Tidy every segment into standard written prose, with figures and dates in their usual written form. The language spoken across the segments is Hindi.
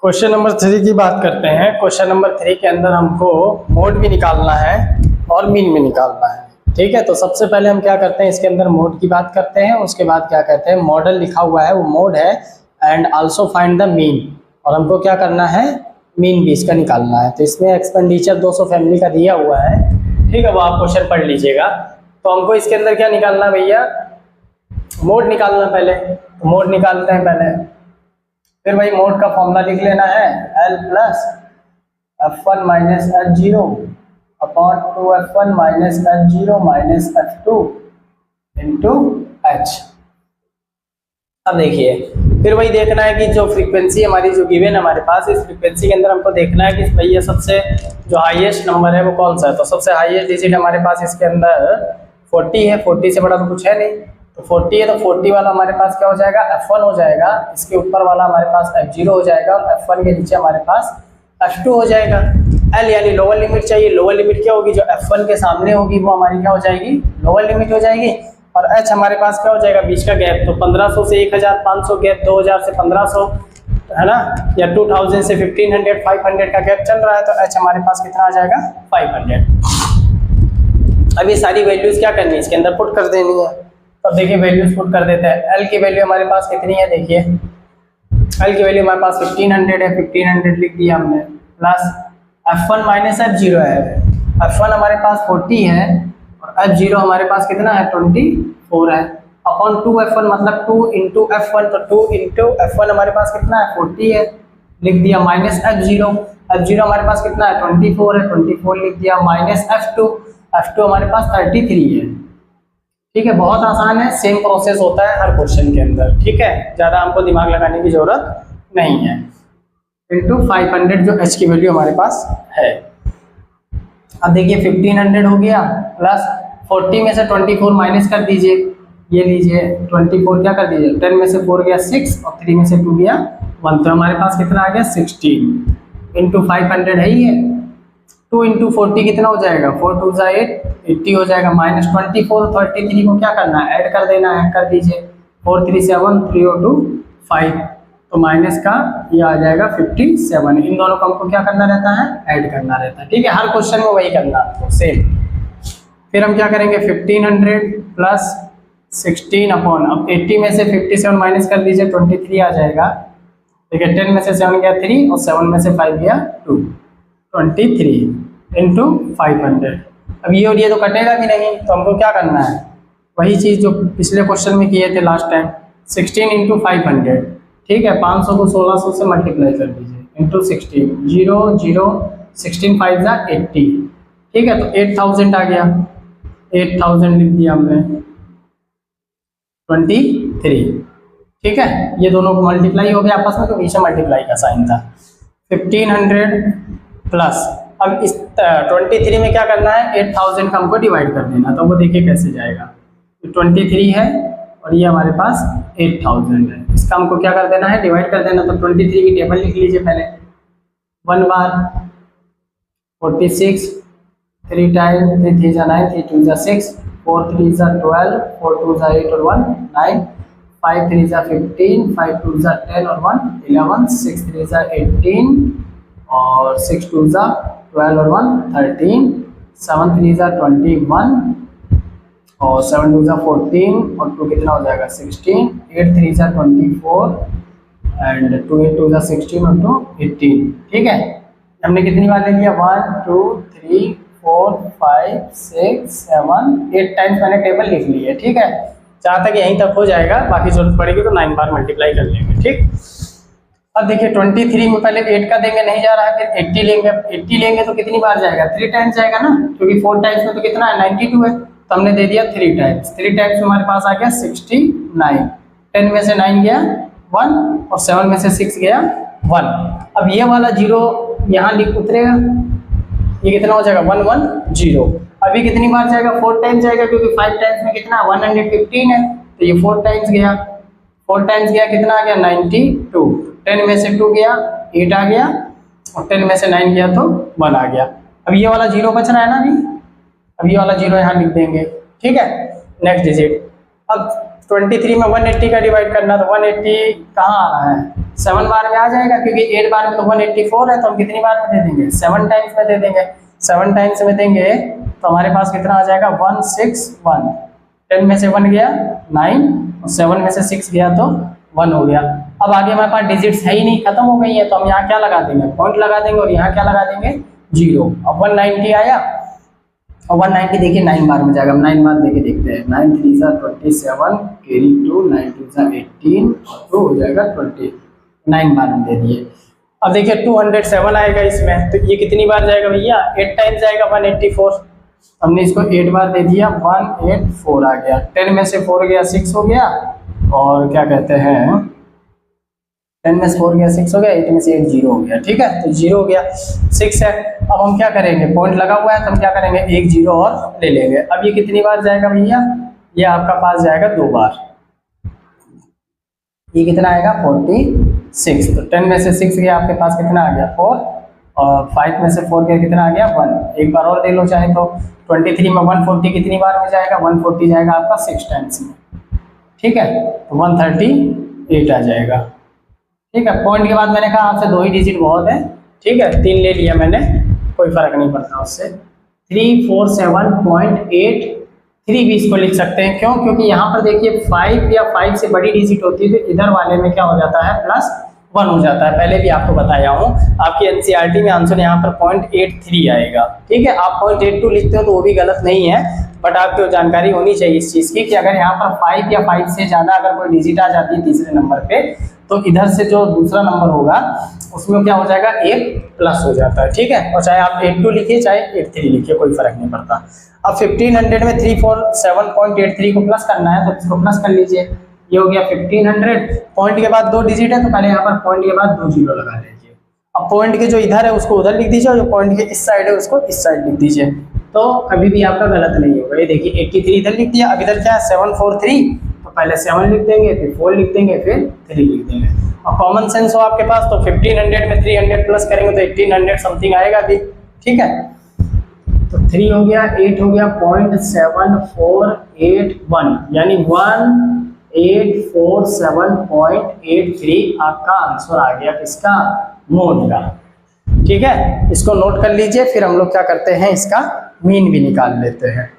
क्वेश्चन नंबर 3 की बात करते हैं। क्वेश्चन नंबर 3 के अंदर हमको मोड भी निकालना है और मीन भी निकालना है। ठीक है, तो सबसे पहले हम क्या करते हैं, इसके अंदर मोड की बात करते हैं। उसके बाद क्या कहते हैं, मॉडल लिखा हुआ है वो मोड है and also find the mean, और हमको क्या करना है, मीन भी इसका निकालना है। तो इसमें एक्सपेंडिचर 200 फैमिली का दिया हुआ है। ठीक है, वो आप क्वेश्चन पढ़ लीजिएगा। तो हमको इसके अंदर क्या निकालना है भैया, मोड निकालना। पहले मोड निकालते हैं पहले, फिर भाई मोड का फॉर्मूला लिख लेना है, L plus F1 minus F0 upon 2F1 minus F0 minus F2 into H। अब देखिए, फिर वही देखना है कि जो फ्रीक्वेंसी हमारी जो गिवन है हमारे पास, इस फ्रीक्वेंसी के अंदर हमको देखना है कि भैया सबसे जो हाईएस्ट नंबर है वो कौन सा है। तो सबसे हाईएस्ट डिजिट हमारे पास इसके अंदर 40 है। 40 से बड़ा तो कुछ है नहीं, तो 40 है तो 40 वाला हमारे पास क्या हो जाएगा, F1 हो जाएगा। इसके ऊपर वाला हमारे पास F0 हो जाएगा और F1 के नीचे हमारे पास F2 हो जाएगा। L यानी लोअर लिमिट चाहिए। लोअर लिमिट क्या होगी, जो F1 के सामने होगी वो हमारी क्या हो जाएगी, लोअर लिमिट हो जाएगी। और H हमारे पास क्या हो जाएगा, बीच का गैप। तो 1500 से 1500 गैप, 2000 से 1500 है ना, या 2000 से 1500, 500 का गैप चल रहा है। तो H हमारे पास कितना आ जाएगा, 500। अब ये सारी वैल्यूज क्या करनी है, इसके अंदर पुट कर देनी है। अब देखिए वैल्यूज पुट कर देते हैं। L की वैल्यू हमारे पास कितनी है, देखिए L की वैल्यू हमारे पास 1500 है। 1500 लिख दिया हमने, प्लस F1 माइनस F0 है। F1 हमारे पास 40 है और F0 हमारे पास कितना है, 24 है। अपॉन 2F1 मतलब 2 इंटू F1, तो 2 इंटू F1 हमारे पास कितना है, 40 है, लिख दिया। माइनस F0, F0 हमारे पास कितना है, 24 है, 24 लिख दिया। माइनस F2, F2 हमारे पास 33 है। ठीक है, बहुत आसान है, सेम प्रोसेस होता है हर क्वेश्चन के अंदर। ठीक है, ज़्यादा हमको दिमाग लगाने की जरूरत नहीं है। इंटू 500 जो H की वैल्यू हमारे पास है। अब देखिए 1500 हो गया, प्लस 40 में से 24 माइनस कर दीजिए, ये लीजिए 24 क्या कर दीजिए, 10 में से 4 गया 6 और 3 में से 2 गया 1, तो हमारे पास कितना आ गया 16 इंटू 500 है ही है। 2 इंटू 40 कितना हो जाएगा, 4 2 जा 8, 80 हो जाएगा। माइनस 24, 33 को क्या करना है, ऐड कर देना है, कर दीजिए। 4 3 7, 3 और 2 5, तो माइनस का ये आ जाएगा 57। इन दोनों को हमको क्या करना रहता है, ऐड करना रहता है। ठीक है, हर क्वेश्चन में वही करना है सेम। फिर हम क्या करेंगे, 1500 प्लस 16 अपॉन, अब 80 में से 57 माइनस कर दीजिए, 23 आ जाएगा। देखिए 10 में से 7 गया 3 और 7 में से 5 गया 2, 23 इंटू 500। अब ये और ये तो कटेगा भी नहीं, तो हमको क्या करना है, वही चीज़ जो पिछले क्वेश्चन में किए थे लास्ट टाइम, 16 इंटू 500। ठीक है, 500 को 1600 से मल्टीप्लाई कर दीजिए, इंटू 16, 0 0 16 5 जा 80। ठीक है, तो 8000 आ गया, 8000 लिख दिया हमने, 23। ठीक है, ये दोनों को मल्टीप्लाई हो गया आपस में, तो पीछे मल्टीप्लाई का साइन था। 1500 प्लस, अब इस 23 में क्या करना है, 8000 का हमको डिवाइड कर देना। तो वो देखिए कैसे जाएगा, 23 है और ये हमारे पास 8000 है, इसका हमको क्या कर देना है, डिवाइड कर देना। तो 23 की टेबल लिख लीजिए पहले, 1 बार 46, 3 टाइम 3 3 जा 9, 3 2 जा 6, 4 3 जा 12, 4 2 जा 8 और 1 9, 5 3 जा 15, 5 2 जा 10 और 1 11, 6 3 जा 18 और 6 2 जा 12 और 1 13, 7 3 जा 21 और 7 2 जा 14 और 2 कितना हो जाएगा 16, 8 3 जा 24 एंड 2 8 2 जा 16 और 2 18। ठीक है, हमने कितनी बार ले लिया, 1 2 3 4 5 6 7 8 टाइम्स मैंने टेबल लिख ली है। ठीक है, जहाँ तक यहीं तक हो जाएगा, बाकी जरूरत पड़ेगी तो 9 बार मल्टीप्लाई कर लेंगे। ठीक, अब देखिए 23 में पहले 8 का देंगे, नहीं जा रहा है, फिर 80 लेंगे। 80 लेंगे तो कितनी बार जाएगा, 3 टाइम्स जाएगा ना, क्योंकि 4 टाइम्स में तो कितना है 92 है, तो हमने दे दिया 3 टाइम्स। 3 टाइम्स हमारे पास आ गया 69। 10 में से 9 गया 1 और 7 में से 6 गया 1। अब ये वाला 0 यहाँ लिख उतरेगा, ये कितना हो जाएगा 110। अभी कितनी बार जाएगा, 4 टाइम्स जाएगा, क्योंकि 5 टाइम्स में कितना 115 है, तो ये 4 टाइम्स गया। 4 टाइम्स गया, कितना आ गया 92। 10 में से 2 गया 8 आ गया और 10 में से 9 गया तो 1 आ गया। अब ये वाला 0 बच रहा है ना अभी, अब ये वाला 0 यहाँ लिख देंगे। ठीक है, नेक्स्ट डिजिट। अब 23 में 180 का डिवाइड करना, तो 180 कहाँ आ रहा है, 7 बार में आ जाएगा, क्योंकि 8 बार में तो 184 है, तो हम कितनी बार में दे देंगे, 7 टाइम्स में दे देंगे। 7 टाइम्स में देंगे तो हमारे पास कितना आ जाएगा, 161। 10 में से 1 गया 9, और 7 में से 6 गया तो 1 हो गया। अब आगे हमारे पास डिजिट्स है ही नहीं, खत्म हो गई है, तो हम यहाँ क्या लगा देंगे, पॉइंट लगा देंगे, और यहाँ क्या लगा देंगे, 0। अब 190 आया, और 190 देखिए 9 बार में जाएगा, हम 9 बार देके देखते हैं। 9 3 सा 27, कैरी 2, 9 2 सा 18, और 2 हो जाएगा 20। 9 बार में दे दिए। अब देखिए 207 आएगा इसमें, तो ये कितनी बार जाएगा भैया, 8 टाइम्स जाएगा 184। हमने इसको 8 बार दे दिया, 184 आ गया। 10 में से 4 गया 6 हो गया, और क्या कहते हैं 10 में से 4 गया 6 हो गया, 8 में से 8 0 हो गया। ठीक है, तो 0 हो गया, 6 है। अब हम क्या करेंगे, पॉइंट लगा हुआ है तो हम क्या करेंगे, 1 0 और ले लेंगे। अब ये कितनी बार जाएगा भैया, ये आपका पास जाएगा 2 बार। ये कितना आएगा, 46। तो 10 में से 6 गया, आपके पास कितना आ गया, 4, और 5 में से 4 गया, कितना आ गया, 1। एक बार और दे लो चाहे तो। 23 में 140 कितनी बार में जाएगा, 140 जाएगा आपका 6 टाइम्स में। ठीक है, तो 138 आ जाएगा। ठीक है, पॉइंट के बाद मैंने कहा आपसे 2 ही डिजिट बहुत है। ठीक है, 3 ले लिया मैंने, कोई फर्क नहीं पड़ता उससे। 347.8, 3 भी इसको लिख सकते हैं, क्यों, क्योंकि यहाँ पर देखिए 5 या 5 से बड़ी डिजिट होती है, तो इधर वाले में क्या हो जाता है, +1 हो जाता है। पहले भी आपको बताया हूँ, आपकी एनसीईआरटी में आंसर यहाँ पर 0.83 आएगा। ठीक है, आप 0.82 लिखते हो तो वो भी गलत नहीं है, बट आपको जानकारी होनी चाहिए इस चीज़ की कि अगर यहाँ पर 5 या 5 से ज़्यादा अगर कोई डिजिट आ जाती है तीसरे नंबर पे, तो इधर से जो दूसरा नंबर होगा उसमें क्या हो जाएगा, 1 प्लस हो जाता है। ठीक है, और चाहे आप 82 लिखिए चाहे 83 लिखिए, कोई फर्क नहीं पड़ता। अब 1500 में 347.83 को प्लस करना है, तो इसको प्लस कर लीजिए, ये हो गया 1500। पॉइंट के बाद 2 डिजिट है, तो पहले यहाँ पर पॉइंट के बाद 2 0 लगा लीजिए। अब पॉइंट के जो इधर है उसको उधर लिख दीजिए, और जो पॉइंट के इस साइड है उसको इस साइड लिख दीजिए, तो कभी भी आपका गलत नहीं होगा। ये देखिए 83 इधर लिख दिया, अब इधर क्या है 743, तो पहले 7 लिख देंगे, फिर 4 लिख देंगे, फिर 3 लिख देंगे। और कॉमन सेंस हो आपके पास, तो 1500 में 300 प्लस करेंगे तो 1800 समथिंग आएगा अभी। ठीक है, तो 3 हो गया, 8 हो गया, 0.7481, यानी 1847.83 आपका आंसर आ गया किसका, मोड का। ठीक है, इसको नोट कर लीजिए, फिर हम लोग क्या करते हैं, इसका मीन भी निकाल लेते हैं।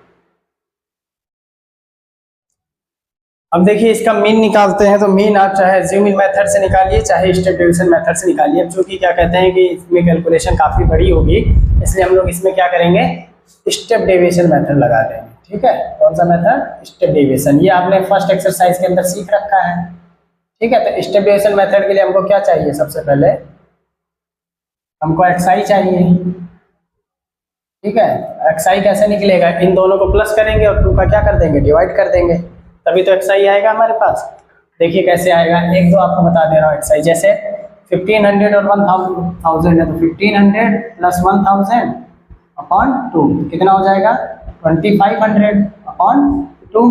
अब देखिए इसका मीन निकालते हैं, तो मीन आप चाहे ज़ूमिंग मेथड से निकालिए, चाहे स्टेप डिवीजन मेथड से निकालिए। अब चूंकि क्या कहते हैं कि इसमें कैलकुलेशन काफ़ी बड़ी होगी, इसलिए हम लोग इसमें क्या करेंगे, स्टेप डेविएशन मेथड लगा देंगे। ठीक है, कौन सा मेथड, स्टेप डेविएशन। ये आपने फर्स्ट एक्सरसाइज के अंदर सीख रखा है। ठीक है, तो स्टेप डेविएशन मेथड के लिए हमको क्या चाहिए, सबसे पहले हमको xi चाहिए। ठीक है, xi कैसे निकलेगा, इन दोनों को प्लस करेंगे और 2 का क्या कर देंगे, डिवाइड कर देंगे, तभी तो xi आएगा हमारे पास। देखिए कैसे आएगा, एक दो आपको बता दे रहा हूँ xi। जैसे 1500 और 1000 है, तो 1500 प्लस 1000 अपॉन 2 कितना हो जाएगा, 2500 अपॉन 2।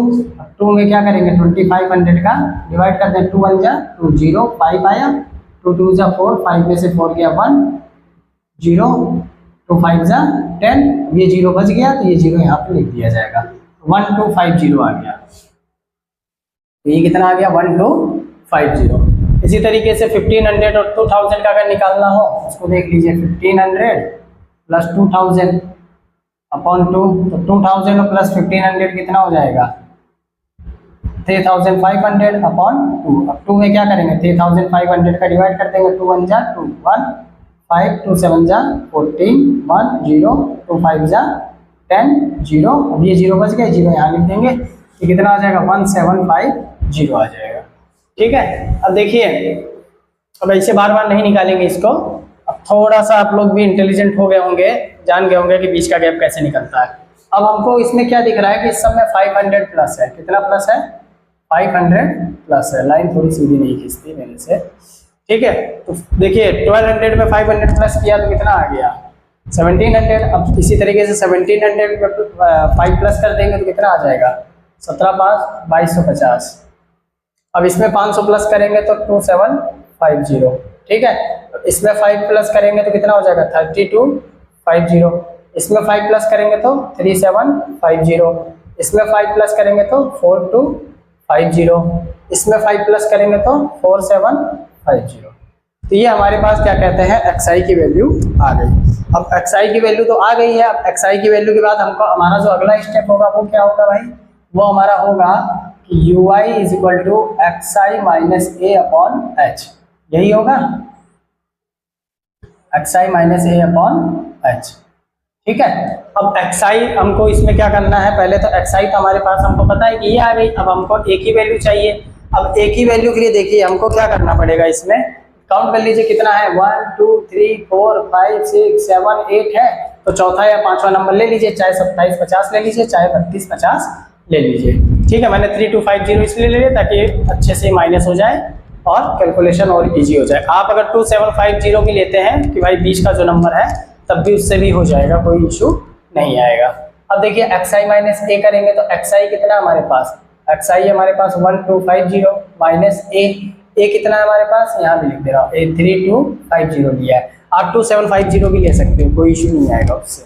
2 में क्या करेंगे, 2500 का डिवाइड कर दें, 2 1 जा 2 0, 5 आया, 2 2 जा 4, 5 में से 4 गया 1 0, 2 5 जा 10, ये 0 बच गया, तो ये 0 यहाँ पे लिख दिया जाएगा, 1250 आ गया। तो ये कितना आ गया, 1250। इसी तरीके से 1500 और 2000 का अगर निकालना हो, उसको देख लीजिए, 1500 प्लस 2000 अपॉन 2, तो 2000 प्लस 1500 कितना हो जाएगा, 3500 अपॉन 2। अब 2 में क्या करेंगे, 3500 का डिवाइड कर देंगे, 2 1 जा 2 1, 5 2 7 जा 14, 1 0, 2 5 जा 10 0, अब ये 0 बच गए, 0 यहाँ लिख देंगे, ये कितना आ जाएगा, 1750 आ जाएगा। ठीक है, अब देखिए, अब ऐसे बार बार नहीं निकालेंगे इसको। अब थोड़ा सा आप लोग भी इंटेलिजेंट हो गए होंगे, जान गए होंगे कि बीच का गैप कैसे निकलता है। अब हमको इसमें क्या दिख रहा है कि इस सब में 500 प्लस है, कितना प्लस है, 500 प्लस है। लाइन थोड़ी सीधी नहीं खींचती मेरे से। ठीक है, तो देखिए 1200 में 500 प्लस किया तो कितना आ गया, 1700। अब इसी तरीके से 1700 में 5 प्लस कर देंगे तो कितना आ जाएगा, 17 5 2250। अब इसमें 500 प्लस करेंगे तो 2750। ठीक है, तो इसमें 5 प्लस करेंगे तो कितना हो जाएगा, 3250। इसमें 5 प्लस करेंगे तो 3750। इसमें 5 प्लस करेंगे तो 50, इसमें 5 प्लस करेंगे तो 4750। तो ये हमारे पास क्या कहते हैं xi की वैल्यू आ गई। अब xi की वैल्यू तो आ गई है, अब xi की वैल्यू के बाद हमको हमारा जो अगला स्टेप होगा वो क्या होगा भाई, वो हमारा होगा कि ui is equal to xi minus a upon h, यही होगा xi minus a upon h. ठीक है, अब xi हमको इसमें क्या करना है, पहले तो xi तो हमारे पास हमको पता है कि ये आ गई, अब हमको एक ही वैल्यू चाहिए। अब एक ही वैल्यू के लिए देखिए हमको क्या करना पड़ेगा, इसमें काउंट कर लीजिए कितना है, 1 2 3 4 5 6 7 8 है, तो चौथा या पांचवा नंबर ले लीजिए, चाहे 27 50 ले लीजिए, चाहे 32 50 ले लीजिए। ठीक है, मैंने 3250 इसलिए ले लिया ताकि अच्छे से माइनस हो जाए और कैलकुलेशन और इजी हो जाए। आप अगर 2750 की लेते हैं कि भाई बीच का जो नंबर है तब भी उससे भी हो जाएगा, कोई इशू नहीं आएगा। अब देखिए xi माइनस ए करेंगे तो xi कितना है हमारे पास, xi हमारे पास 1250 माइनस ए कितना है हमारे पास, यहाँ भी लिख दे रहा हूँ, 3250 लिया है। आप 2750 भी ले सकते हो, कोई इशू नहीं आएगा उससे।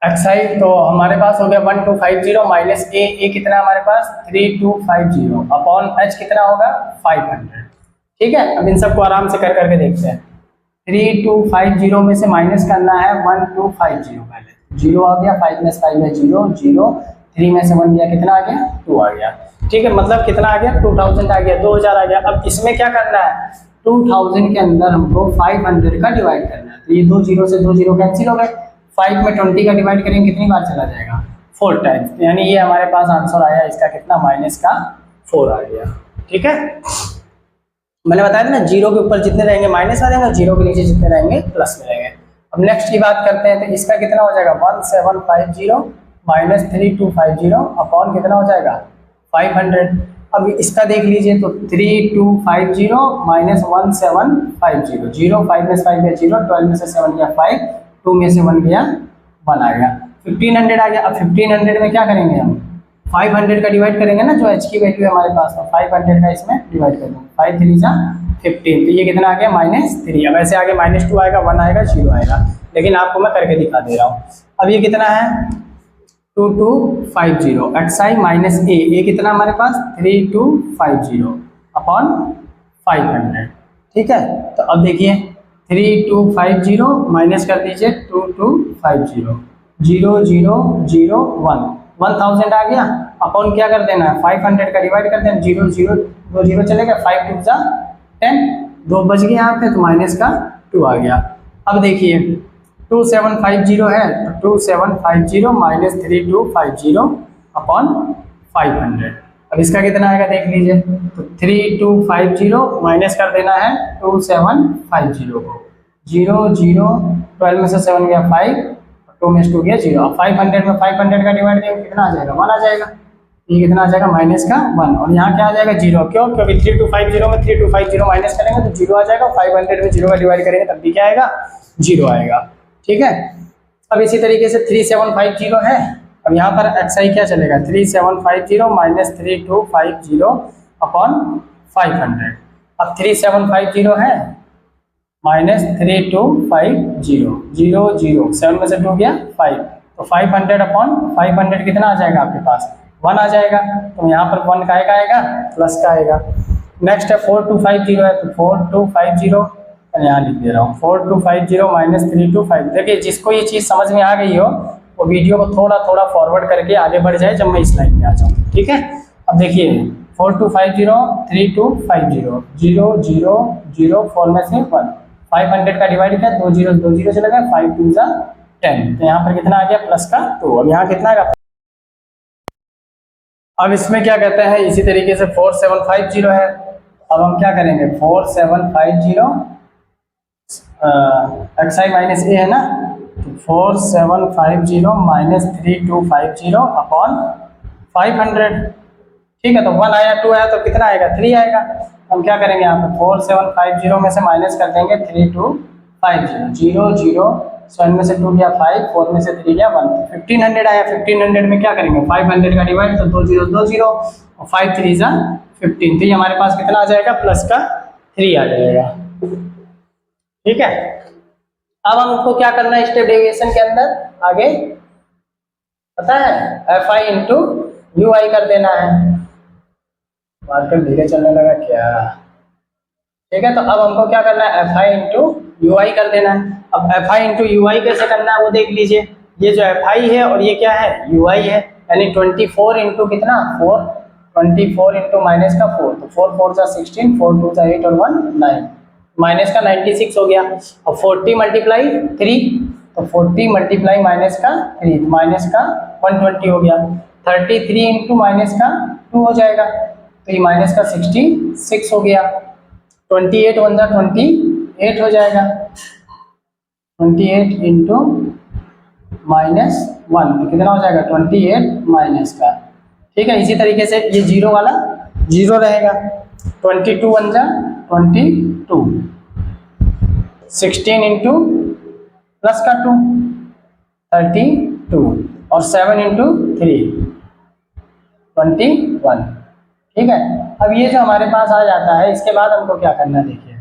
xi तो हमारे पास हो गया 1250 माइनस ए कितना है हमारे पास 3250 अपॉन h कितना होगा 500। ठीक है, अब इन सबको आराम से कर करके देखते हैं। 3250 में से माइनस करना है 1250, पहले 0 आ गया, 5 में से 5 में 0 0, 3 में से 1 गया, कितना आ गया 2 आ गया। ठीक है, मतलब कितना आ गया 2000 आ गया, 2000 आ गया। अब इसमें क्या करना है, 2000 के अंदर हमको 500 का डिवाइड करना है, तो ये 2 0 से 2 0 कैंसिल हो गए, 5 में 20 का डिवाइड करेंगे कितनी बार चला जाएगा 4 टाइम्स, यानी ये हमारे पास आंसर आया इसका कितना माइनस का 4 आ गया। ठीक है, मैंने बताया था ना, 0 के ऊपर जितने रहेंगे माइनस आ जाएगा, 0 के नीचे जितने रहेंगे प्लस में रहेंगे। अब नेक्स्ट की बात करते हैं, तो इसका कितना हो जाएगा 1750 माइनस 3250 अपॉन कितना हो जाएगा 500। अब इसका देख लीजिए तो 3250 माइनस 1750, 0 5 में से 5 गया 0, 12 में से 7 गया 5, 2 में से 1 गया 1 आ गया, 1500 आ गया। अब 1500 में क्या करेंगे हम 500 का डिवाइड करेंगे ना, जो h की वैल्यू है हमारे पास, तो 500 का इसमें डिवाइड कर दूँ, 5 3 जा 15, तो ये कितना आ गया -3। अब ऐसे आगे -2 आएगा, 1 आएगा, 0 आएगा, लेकिन आपको मैं करके दिखा दे रहा हूँ। अब ये कितना है 2250 xi माइनस ए कितना हमारे पास 3250 अपॉन 500। ठीक है, तो अब देखिए 3250 माइनस कर दीजिए 2250, 0 0 0 1, 1000 आ गया, अपॉन क्या कर देना है 500 का डिवाइड कर देना, 0 0 2 0 चलेगा, 5 2 जा 10, 2 बच गए यहाँ पे, तो माइनस का 2 आ गया। अब देखिए 2750 है, तो 2750 माइनस 3250 अपॉन 500। अब इसका कितना आएगा देख लीजिए, तो 3250 माइनस कर देना है 2750 को, 0 0 12 में से 7 गया 5, 2 में से 2 गया 0। अब 500 में 500 का डिवाइड करेंगे कितना आ जाएगा 1 आ जाएगा, ये कितना आ जाएगा माइनस का 1, और यहाँ क्या आ जाएगा 0, क्यों, क्योंकि 3250 में 3250 माइनस करेंगे तो 0 आ जाएगा, 500 में 0 का डिवाइड करेंगे तब भी क्या आएगा 0 आएगा। ठीक है, अब इसी तरीके से 3750 है, अब यहाँ पर xi क्या चलेगा 3750 माइनस 3250 अपॉन 500। अब 3750 है माइनस 3250, 0 0 7 में से 2 गया 5, तो 500 अपॉन 500 कितना आ जाएगा आपके पास 1 आ जाएगा, तो यहाँ पर 1 का आएगा प्लस का आएगा। नेक्स्ट है 4250 है, तो 4250 यहाँ लिख दे रहा हूँ, 4250 माइनस 325। देखिए जिसको ये चीज़ समझ में आ गई हो वो वीडियो को थोड़ा थोड़ा फॉरवर्ड करके आगे बढ़ जाए जब मैं इस लाइन में आ जाऊँ। ठीक है, अब देखिए 4250 3250, 0 0 0 4 में से 1, 500 का डिवाइड किया, 2 0 2 0 चला गया, 5 2 जा 10, तो यहाँ पर कितना आ गया प्लस का 2। अब यहाँ कितना आएगा, अब इसमें क्या कहते हैं इसी तरीके से 4750 है, अब हम क्या करेंगे 4750 xi माइनस ए है ना, तो 4750 माइनस 3250 अपॉन 500। ठीक है, तो 1 आया 2 आया तो कितना आएगा 3 आएगा। हम क्या करेंगे यहाँ पे 4750 में से माइनस कर देंगे 3250, 0 0 7 में से 2 गया 5, 4 में से 3 गया 1, 1500 आया। 1500 में क्या करेंगे 500 का डिवाइड, तो 2 0 2 0 और 5 3 जा 15, तो ये हमारे पास कितना आ जाएगा प्लस का 3 आ जाएगा। ठीक है, अब हमको क्या करना है स्टेप डेविएशन के अंदर आगे पता है fi इंटू ui कर देना है। मार्कर धीरे चलने लगा क्या? ठीक है, तो अब हमको क्या करना है, एफ आई इंटू यू आई कर देना है। अब एफ आई इंटू यू आई कैसे करना है वो देख लीजिए। ये जो एफ आई है और ये क्या है, यू आई है, यानी 24 इंटू कितना 4, 24 इंटू माइनस का 4, तो 4 4 जा 16, 4 2 जा 8 और 1 9, माइनस का 96 हो गया। अब 40 मल्टीप्लाई 3, तो 40 मल्टीप्लाई माइनस का 3, माइनस का 120 हो गया। 33 इंटू माइनस का 2 हो जाएगा, तो ये माइनस का 66 हो गया। 28 1 जा 28 हो जाएगा, 28 इंटू माइनस 1 तो कितना हो जाएगा 28 माइनस का। ठीक है, इसी तरीके से ये जीरो वाला जीरो रहेगा। 22 1 जा 22, 16 इंटू प्लस का 2 32 और 7 इंटू 3 21। ठीक है, अब ये जो हमारे पास आ जाता है, इसके बाद हमको क्या करना है देखिए।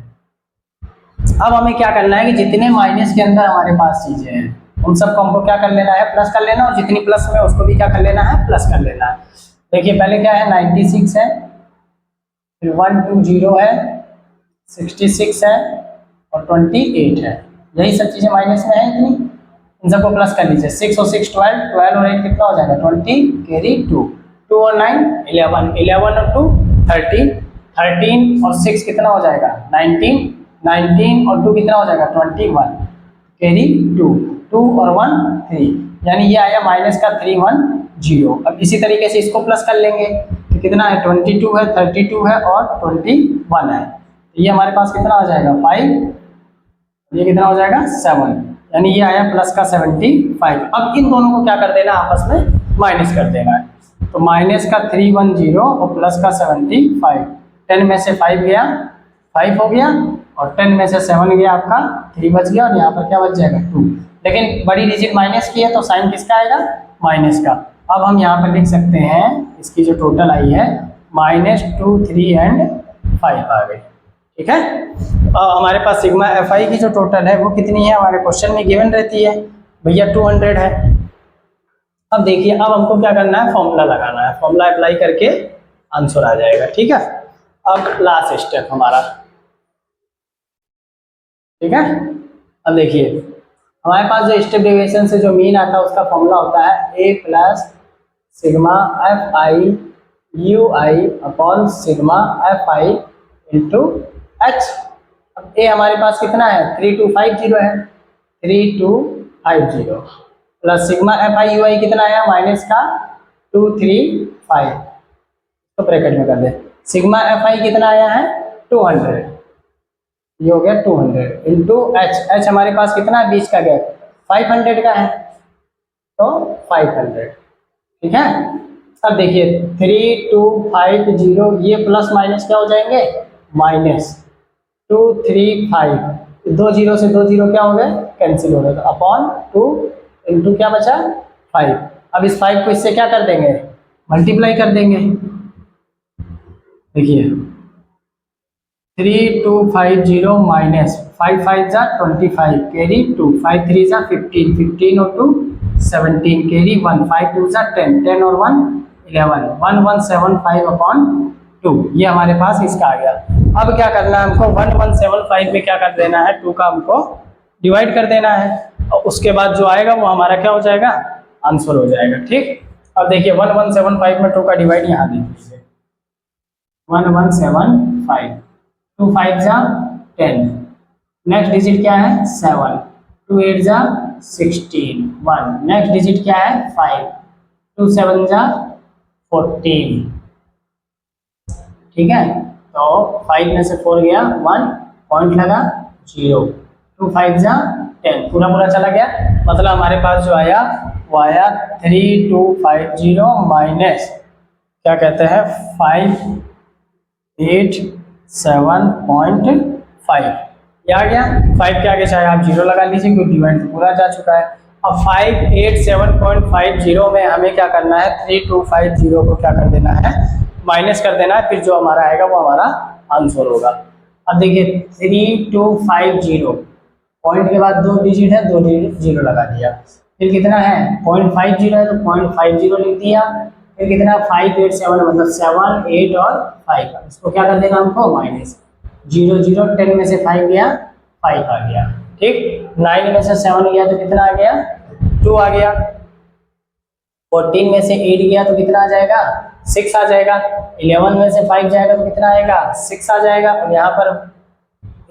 अब हमें क्या करना है कि जितने माइनस के अंदर हमारे पास चीजें हैं उन सबको हमको क्या कर लेना है, प्लस कर लेना, और जितनी प्लस में उसको भी क्या कर लेना है, प्लस कर लेना है। देखिए पहले क्या है 96 है, फिर 120 है, 66 है और 28 है, यही सब चीजें माइनस में है इतनी, इन सबको प्लस कर लीजिए। 6 और 6 12, 12 और 8 कितना हो जाएगा 20, कैरी 2, 2 और 9 11, 11 और 2 13, 13 और 6 कितना हो जाएगा 19, 19 और 2 कितना हो जाएगा 21, कैरी 2, 2 और 1 3, यानी ये आया माइनस का 310। अब इसी तरीके से इसको प्लस कर लेंगे तो कितना है 22 है, 32 है और 21 है, ये हमारे पास कितना हो जाएगा 5, ये कितना हो जाएगा 7, यानी ये आया प्लस का 75। अब इन दोनों को क्या कर देना, आपस में माइनस कर देना है, तो माइनस का 310 और प्लस का 75, 10 में से 5 गया 5 हो गया, और 10 में से 7 गया आपका 3 बच गया, और यहाँ पर क्या बच जाएगा 2। लेकिन बड़ी डिजिट माइनस की है तो साइन किसका आएगा, माइनस का। अब हम यहाँ पर लिख सकते हैं इसकी जो टोटल आई है -2 3 एंड 5 आ गई। ठीक है, हमारे पास सिग्मा एफ आई की जो टोटल है वो कितनी है, हमारे क्वेश्चन में गिवन रहती है भैया 200 है। अब देखिए, अब हमको क्या करना है, फॉर्मूला लगाना है, फॉर्मूला अप्लाई करके आंसर आ जाएगा। ठीक है, अब लास्ट स्टेप हमारा, ठीक है। अब देखिए हमारे पास जो स्टेप डेविएशन से जो मीन आता है उसका फॉर्मूला होता है a plus sigma f i u i upon sigma f i into h. अब a हमारे पास कितना है 3250 है, 3250 plus sigma f i u i कितना आया माइनस का 235, तो ब्रैकेट में कर दे। सिग्मा एफ आई कितना आया है 200, ये हो गया 200 इंटू एच, एच हमारे पास कितना है 20 का गैप 500 का है, तो 500। ठीक है, अब देखिए 3250, ये प्लस माइनस क्या हो जाएंगे माइनस 235, 2 जीरो से 2 जीरो क्या हो गए कैंसिल हो गए, तो अपॉन 2 इंटू क्या बचा 5। अब इस 5 को इससे क्या कर देंगे मल्टीप्लाई कर देंगे। देखिए 3250 माइनस 5 5 जा 25 कैरी 2, 5 3 जा 15, 15 और 2 17 कैरी 1, 5 2 जा 10, 10 और 1 11, 1175 अपॉन 2, ये हमारे पास इसका आ गया। अब क्या करना है हमको 1175 में क्या कर देना है 2 का हमको डिवाइड कर देना है, और उसके बाद जो आएगा वो हमारा क्या हो जाएगा आंसर हो जाएगा। ठीक, अब देखिए 1175 में 2 का डिवाइड यहाँ दे दीजिए 1175, 2 5 जा 10, नेक्स्ट डिजिट क्या है 7, 2 8 जा 16, 1, नेक्स्ट डिजिट क्या है 5, 2 7 जा 14। ठीक है, तो 5 में से 4 गया 1, पॉइंट लगा 0, 2 5 जा 10, पूरा पूरा चला गया, मतलब हमारे पास जो आया वो आया 3250 माइनस क्या कहते हैं 587.5, ये आ गया। 5 के आगे चाहे आप 0 लगा लीजिए क्योंकि डिवाइड पूरा जा चुका है। अब 587.50 में हमें क्या करना है 3250 को क्या कर देना है माइनस कर देना है, फिर जो हमारा आएगा वो हमारा आंसर होगा। अब देखिए 3250 पॉइंट के बाद 2 डिजिट है, 2 डिजिट 0 लगा दिया, फिर कितना है 0.50 है तो 0.50 लिख दिया, फिर कितना 5 8 7 मतलब 7 8 और 5, इसको क्या कर देना हमको माइनस 0 0, 10 में से 5 गया 5 आ गया, ठीक। 9 में से 7 गया तो कितना आ गया 2 आ गया, 14 में से 8 गया तो कितना आ जाएगा 6 आ जाएगा, 11 में से 5 जाएगा तो कितना आएगा 6 आ जाएगा, और यहाँ पर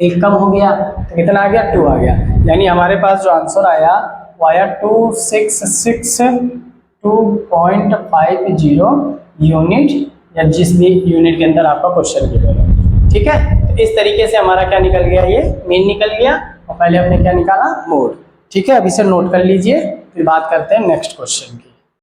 एक कम हो गया तो कितना आ गया 2 आ गया। यानी हमारे पास जो आंसर आया वो आया 266.250 यूनिट, या जिस भी यूनिट के अंदर आपका क्वेश्चन गिवन है, ठीक है। तो इस तरीके से हमारा क्या निकल गया, ये मीन निकल गया, और पहले हमने क्या निकाला मोड, ठीक है। अब इसे नोट कर लीजिए, फिर बात करते हैं नेक्स्ट क्वेश्चन की।